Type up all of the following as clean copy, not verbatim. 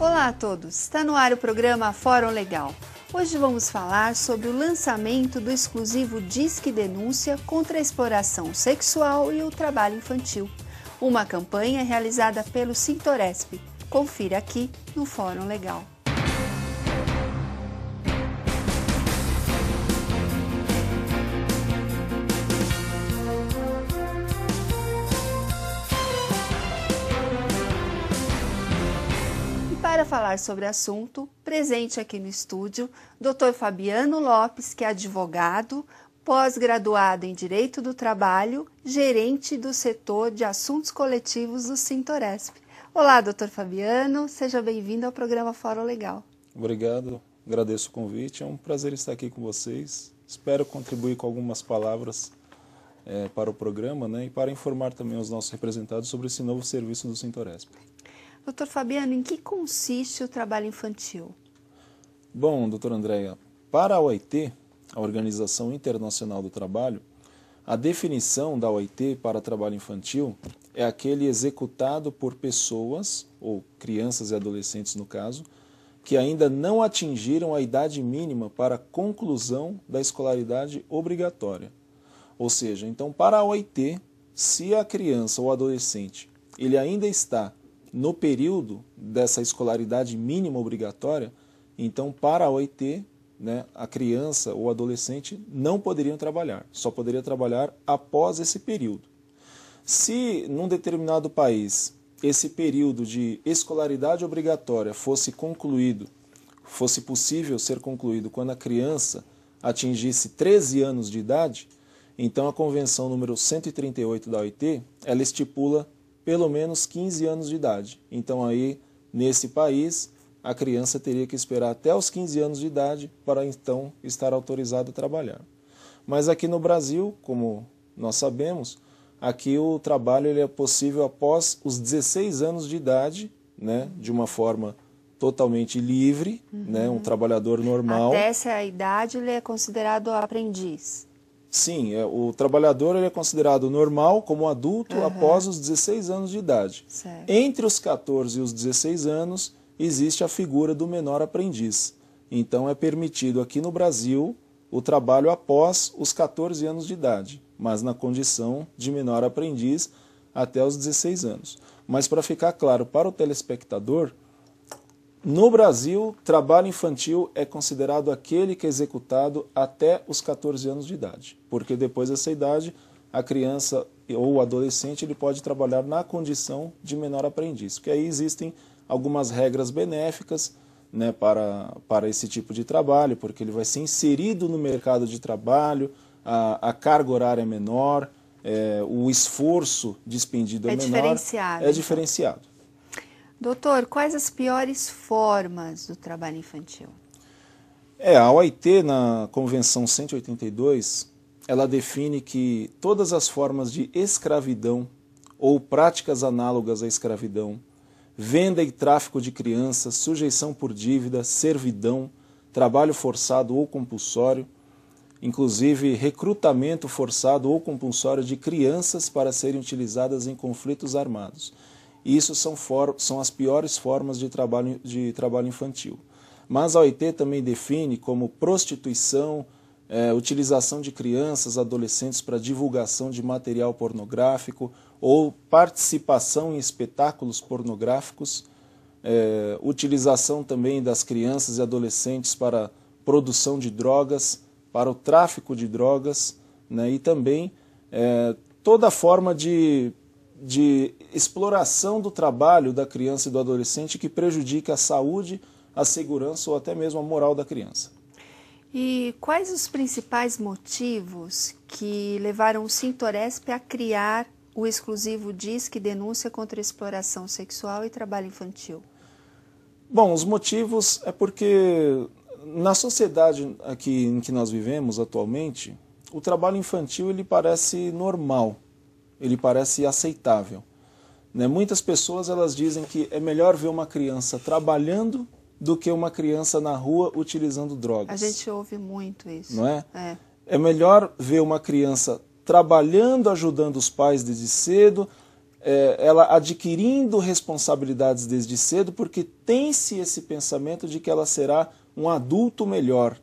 Olá a todos, está no ar o programa Fórum Legal. Hoje vamos falar sobre o lançamento do exclusivo Disque Denúncia contra a exploração sexual e o trabalho infantil, uma campanha realizada pelo Sintoresp. Confira aqui no Fórum Legal. Para falar sobre o assunto, presente aqui no estúdio, Dr. Fabiano Lopes, que é advogado, pós-graduado em Direito do Trabalho, gerente do setor de assuntos coletivos do Sintoresp. Olá, Dr. Fabiano, seja bem-vindo ao programa Fórum Legal. Obrigado, agradeço o convite, é um prazer estar aqui com vocês. Espero contribuir com algumas palavras para o programa, e para informar também os nossos representados sobre esse novo serviço do Sintoresp. Doutor Fabiano, em que consiste o trabalho infantil? Bom, doutora Andréia, para a OIT, a Organização Internacional do Trabalho, a definição da OIT para trabalho infantil é aquele executado por pessoas, ou crianças e adolescentes no caso, que ainda não atingiram a idade mínima para a conclusão da escolaridade obrigatória. Ou seja, então para a OIT, se a criança ou adolescente ele ainda está no período dessa escolaridade mínima obrigatória, então para a OIT, a criança ou adolescente não poderiam trabalhar, só poderia trabalhar após esse período. Se num determinado país esse período de escolaridade obrigatória fosse concluído, fosse possível ser concluído quando a criança atingisse 13 anos de idade, então a Convenção número 138 da OIT, ela estipula pelo menos 15 anos de idade. Então aí, nesse país, a criança teria que esperar até os 15 anos de idade para então estar autorizada a trabalhar. Mas aqui no Brasil, como nós sabemos, aqui o trabalho ele é possível após os 16 anos de idade, de uma forma totalmente livre, um trabalhador normal. Até essa idade ele é considerado aprendiz. Sim, o trabalhador ele é considerado normal como adulto após os 16 anos de idade. Certo. Entre os 14 e os 16 anos existe a figura do menor aprendiz. Então é permitido aqui no Brasil o trabalho após os 14 anos de idade, mas na condição de menor aprendiz até os 16 anos. Mas para ficar claro para o telespectador, no Brasil, trabalho infantil é considerado aquele que é executado até os 14 anos de idade, porque depois dessa idade, a criança ou o adolescente ele pode trabalhar na condição de menor aprendiz, porque aí existem algumas regras benéficas para esse tipo de trabalho, porque ele vai ser inserido no mercado de trabalho, a carga horária é menor, o esforço despendido é menor, é diferenciado. Doutor, quais as piores formas do trabalho infantil? A OIT, na Convenção 182, ela define que todas as formas de escravidão ou práticas análogas à escravidão, venda e tráfico de crianças, sujeição por dívida, servidão, trabalho forçado ou compulsório, inclusive recrutamento forçado ou compulsório de crianças para serem utilizadas em conflitos armados. Isso são as piores formas de trabalho infantil. Mas a OIT também define como prostituição, utilização de crianças, adolescentes para divulgação de material pornográfico ou participação em espetáculos pornográficos, utilização também das crianças e adolescentes para produção de drogas, para o tráfico de drogas, e também toda forma de exploração do trabalho da criança e do adolescente que prejudica a saúde, a segurança ou até mesmo a moral da criança. E quais os principais motivos que levaram o Sintoresp a criar o exclusivo Disque Denúncia contra a Exploração Sexual e Trabalho Infantil? Bom, os motivos é porque na sociedade aqui em que nós vivemos atualmente, o trabalho infantil ele parece normal. Ele parece aceitável. Muitas pessoas elas dizem que é melhor ver uma criança trabalhando do que uma criança na rua utilizando drogas. A gente ouve muito isso. Não é? É melhor ver uma criança trabalhando, ajudando os pais desde cedo, ela adquirindo responsabilidades desde cedo, porque tem-se esse pensamento de que ela será um adulto melhor,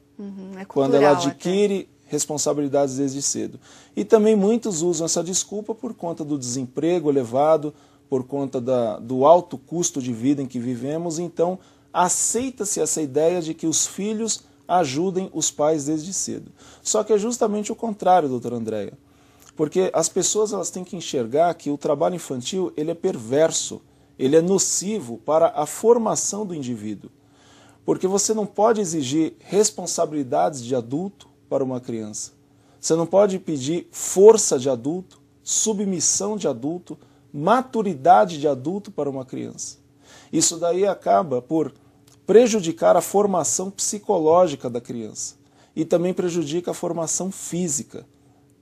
É quando ela cultural adquire responsabilidades desde cedo. E também muitos usam essa desculpa por conta do desemprego elevado, por conta do alto custo de vida em que vivemos, então aceita-se essa ideia de que os filhos ajudem os pais desde cedo. Só que é justamente o contrário, doutora Andréia, porque as pessoas elas têm que enxergar que o trabalho infantil ele é perverso, ele é nocivo para a formação do indivíduo. Porque você não pode exigir responsabilidades de adulto para uma criança. Você não pode pedir força de adulto, submissão de adulto, maturidade de adulto para uma criança. Isso daí acaba por prejudicar a formação psicológica da criança e também prejudica a formação física,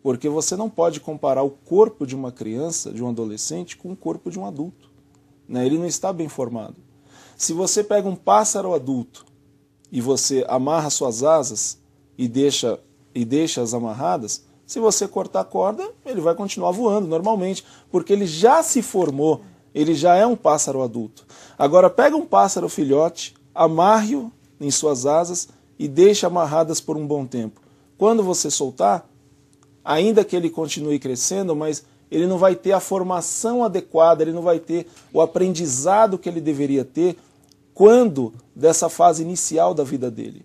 porque você não pode comparar o corpo de uma criança, de um adolescente, com o corpo de um adulto, né? Ele não está bem formado. Se você pega um pássaro adulto e você amarra suas asas e deixa-as amarradas, se você cortar a corda, ele vai continuar voando normalmente, porque ele já se formou, ele já é um pássaro adulto. Agora pega um pássaro filhote, amarre-o em suas asas e deixe amarradas por um bom tempo. Quando você soltar, ainda que ele continue crescendo, mas ele não vai ter a formação adequada, ele não vai ter o aprendizado que ele deveria ter quando dessa fase inicial da vida dele.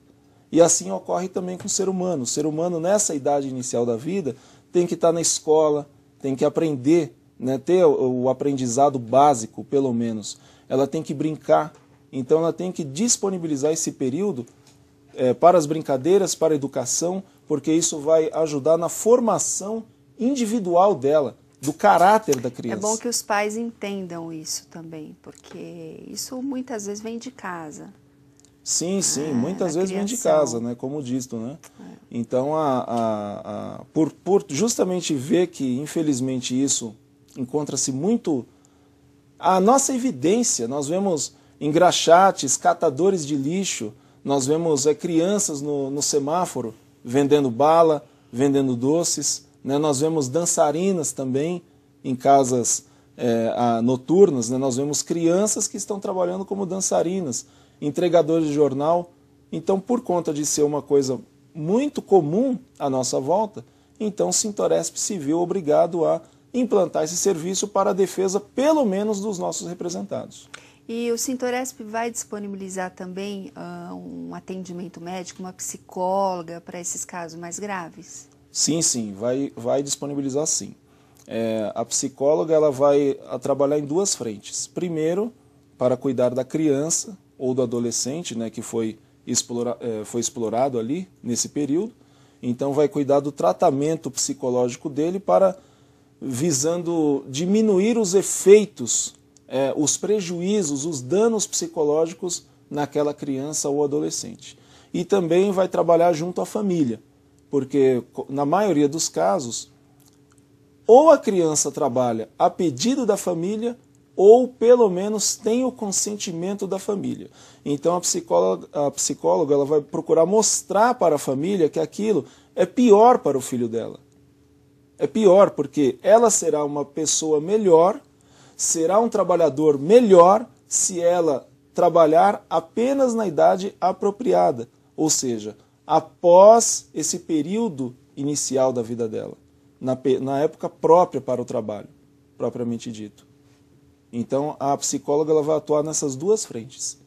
E assim ocorre também com o ser humano. O ser humano, nessa idade inicial da vida, tem que estar na escola, tem que aprender, né, ter o aprendizado básico, pelo menos. Ela tem que brincar, então ela tem que disponibilizar esse período para as brincadeiras, para a educação, porque isso vai ajudar na formação individual dela, do caráter da criança. É bom que os pais entendam isso também, porque isso muitas vezes vem de casa. Sim, muitas vezes vem de casa, né, como dito, né? Então, por justamente ver que, infelizmente, isso encontra-se muito... A nossa evidência, nós vemos engraxates, catadores de lixo, nós vemos crianças no semáforo vendendo bala, vendendo doces, né? Nós vemos dançarinas também em casas noturnas, né? Nós vemos crianças que estão trabalhando como dançarinas, entregadores de jornal. Então, por conta de ser uma coisa muito comum à nossa volta, então o Sintoresp se viu obrigado a implantar esse serviço para a defesa, pelo menos, dos nossos representados. E o Sintoresp vai disponibilizar também um atendimento médico, uma psicóloga para esses casos mais graves? Sim, vai disponibilizar sim. A psicóloga ela vai trabalhar em duas frentes. Primeiro, para cuidar da criança ou do adolescente, né, que foi explorado ali nesse período. Então vai cuidar do tratamento psicológico dele visando diminuir os efeitos, os prejuízos, os danos psicológicos naquela criança ou adolescente. E também vai trabalhar junto à família, porque na maioria dos casos, ou a criança trabalha a pedido da família, ou pelo menos tem o consentimento da família. Então a psicóloga ela vai procurar mostrar para a família que aquilo é pior para o filho dela. É pior porque ela será uma pessoa melhor, será um trabalhador melhor se ela trabalhar apenas na idade apropriada, ou seja, após esse período inicial da vida dela, na época própria para o trabalho, propriamente dito. Então, a psicóloga ela vai atuar nessas duas frentes,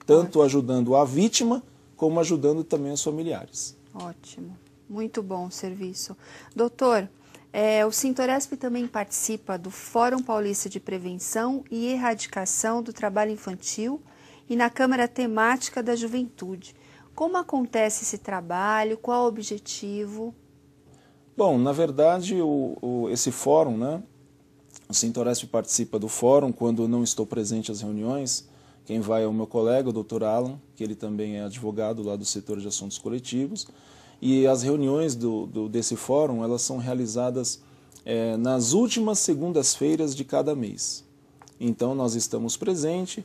tanto ajudando a vítima, como ajudando também os familiares. Ótimo, muito bom o serviço. Doutor, o Sintoresp também participa do Fórum Paulista de Prevenção e Erradicação do Trabalho Infantil e na Câmara Temática da Juventude. Como acontece esse trabalho? Qual o objetivo? Bom, na verdade, esse fórum, né? O Sintoresp participa do fórum quando não estou presente às reuniões. Quem vai é o meu colega, o Dr. Alan, que ele também é advogado lá do setor de assuntos coletivos. E as reuniões desse fórum elas são realizadas nas últimas segundas-feiras de cada mês. Então nós estamos presentes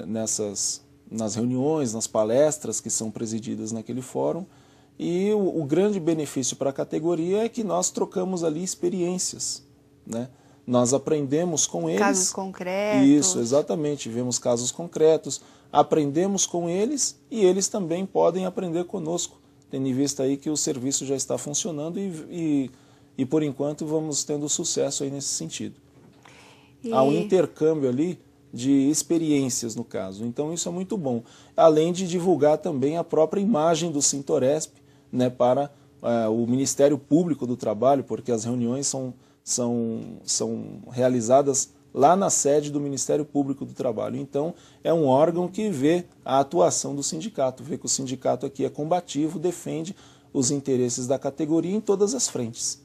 nas reuniões, nas palestras que são presididas naquele fórum. E o grande benefício para a categoria é que nós trocamos ali experiências, né? nós aprendemos com eles. Casos concretos. Isso, exatamente. Vemos casos concretos, aprendemos com eles e eles também podem aprender conosco, tendo em vista aí que o serviço já está funcionando e por enquanto vamos tendo sucesso aí nesse sentido. Há um intercâmbio ali de experiências no caso, então isso é muito bom. Além de divulgar também a própria imagem do Sintoresp, né, para o Ministério Público do Trabalho, porque as reuniões são realizadas lá na sede do Ministério Público do Trabalho. Então, é um órgão que vê a atuação do sindicato, vê que o sindicato aqui é combativo, defende os interesses da categoria em todas as frentes.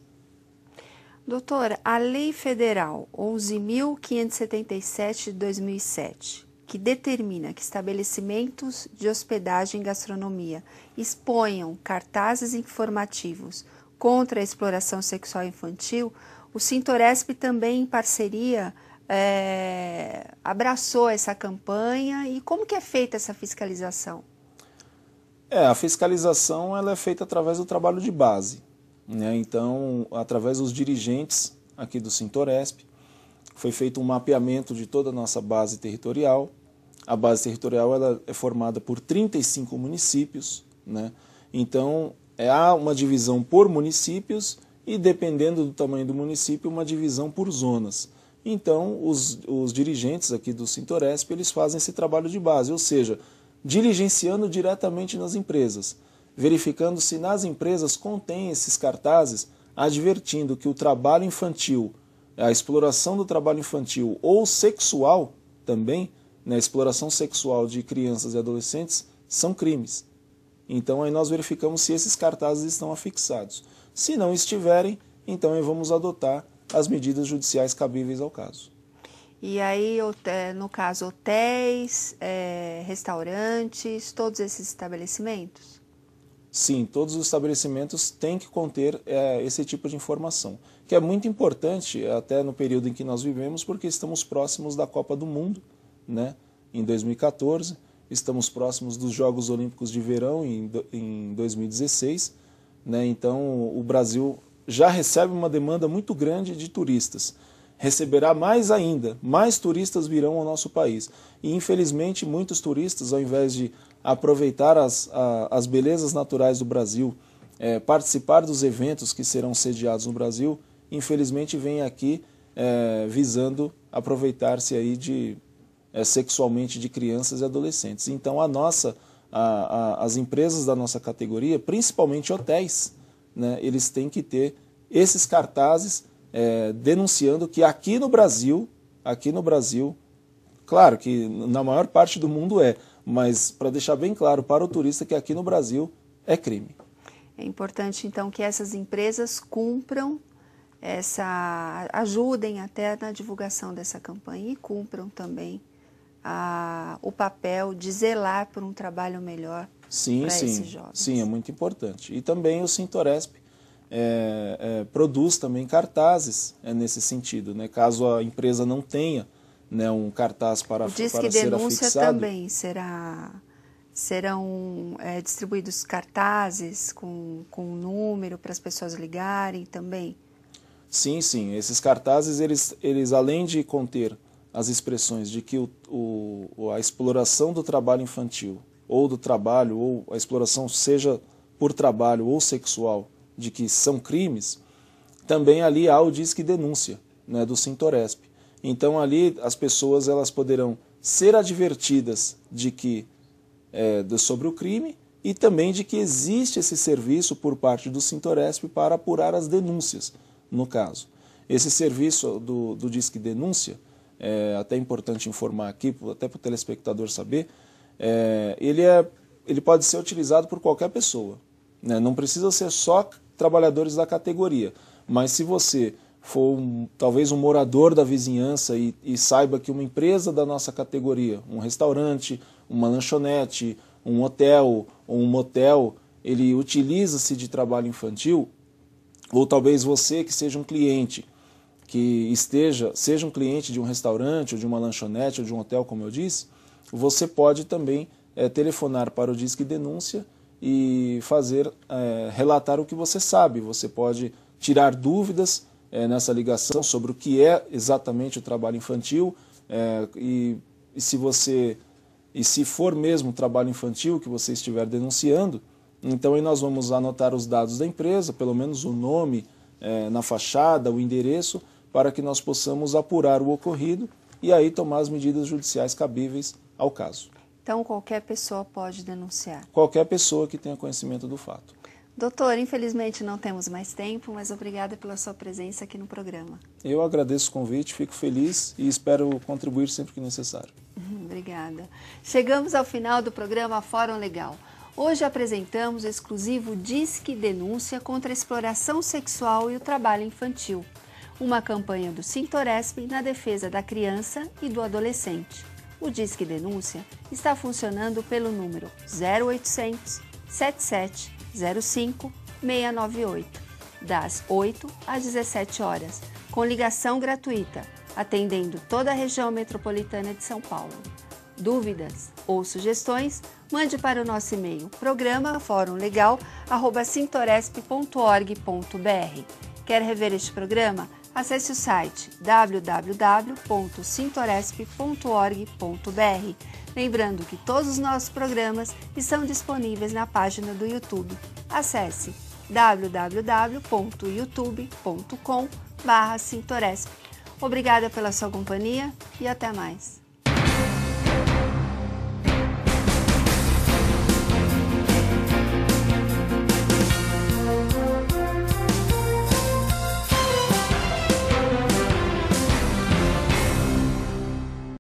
Doutora, a Lei Federal 11.577 de 2007, que determina que estabelecimentos de hospedagem e gastronomia exponham cartazes informativos contra a exploração sexual infantil, o Sintoresp também, em parceria, abraçou essa campanha. E como que é feita essa fiscalização? A fiscalização ela é feita através do trabalho de base, né? Então, através dos dirigentes aqui do Sintoresp, foi feito um mapeamento de toda a nossa base territorial. A base territorial ela é formada por 35 municípios, né? Então, há uma divisão por municípios e, dependendo do tamanho do município, uma divisão por zonas. Então, os dirigentes aqui do Sintoresp, eles fazem esse trabalho de base, ou seja, diligenciando diretamente nas empresas, verificando se nas empresas contém esses cartazes, advertindo que o trabalho infantil, a exploração do trabalho infantil ou sexual também, né, a exploração sexual de crianças e adolescentes, são crimes. Então aí nós verificamos se esses cartazes estão afixados. Se não estiverem, então aí vamos adotar as medidas judiciais cabíveis ao caso. E aí, no caso, hotéis, restaurantes, todos esses estabelecimentos? Sim, todos os estabelecimentos têm que conter esse tipo de informação, que é muito importante até no período em que nós vivemos, porque estamos próximos da Copa do Mundo, né, em 2014, estamos próximos dos Jogos Olímpicos de Verão em 2016, né, então o Brasil já recebe uma demanda muito grande de turistas. Receberá mais ainda, mais turistas virão ao nosso país. E infelizmente muitos turistas, ao invés de aproveitar as belezas naturais do Brasil, participar dos eventos que serão sediados no Brasil, infelizmente vêm aqui visando aproveitar-se aí sexualmente de crianças e adolescentes. Então as empresas da nossa categoria, principalmente hotéis, né, eles têm que ter esses cartazes denunciando que aqui no Brasil, claro que na maior parte do mundo mas para deixar bem claro para o turista que aqui no Brasil é crime. É importante então que essas empresas cumpram ajudem até na divulgação dessa campanha e cumpram também o papel de zelar por um trabalho melhor para esses jovens. Sim, é muito importante. E também o Sintoresp produz também cartazes nesse sentido, né? Caso a empresa não tenha, né, um cartaz para ser afixado. O Disque Denúncia também serão distribuídos cartazes com número para as pessoas ligarem também? Sim, esses cartazes eles além de conter as expressões de que a exploração do trabalho infantil ou do trabalho, ou a exploração seja por trabalho ou sexual, de que são crimes, também ali há o Disque Denúncia, né, do Sintoresp. Então ali as pessoas elas poderão ser advertidas de que sobre o crime e também de que existe esse serviço por parte do Sintoresp para apurar as denúncias, no caso. Esse serviço do Disque Denúncia, é até importante informar aqui, até para o telespectador saber, ele pode ser utilizado por qualquer pessoa, né? Não precisa ser só trabalhadores da categoria, mas se você for talvez um morador da vizinhança e saiba que uma empresa da nossa categoria, um restaurante, uma lanchonete, um hotel ou um motel, ele utiliza-se de trabalho infantil, ou talvez você que seja um cliente, seja um cliente de um restaurante, ou de uma lanchonete, ou de um hotel, como eu disse, você pode também telefonar para o Disque Denúncia e relatar o que você sabe. Você pode tirar dúvidas nessa ligação sobre o que é exatamente o trabalho infantil e se for mesmo trabalho infantil que você estiver denunciando, então aí nós vamos anotar os dados da empresa, pelo menos o nome na fachada, o endereço, para que nós possamos apurar o ocorrido e aí tomar as medidas judiciais cabíveis ao caso. Então qualquer pessoa pode denunciar? Qualquer pessoa que tenha conhecimento do fato. Doutor, infelizmente não temos mais tempo, mas obrigada pela sua presença aqui no programa. Eu agradeço o convite, fico feliz e espero contribuir sempre que necessário. Obrigada. Chegamos ao final do programa Fórum Legal. Hoje apresentamos o exclusivo Disque Denúncia contra a Exploração Sexual e o Trabalho Infantil, uma campanha do Sintoresp na defesa da criança e do adolescente. O Disque Denúncia está funcionando pelo número 0800 77 05 698, das 8 às 17 horas, com ligação gratuita, atendendo toda a região metropolitana de São Paulo. Dúvidas ou sugestões, mande para o nosso e-mail programa.forumlegal@sintoresp.org.br. Quer rever este programa? Acesse o site www.sintoresp.org.br. Lembrando que todos os nossos programas estão disponíveis na página do YouTube. Acesse www.youtube.com/Sintoresp. Obrigada pela sua companhia e até mais.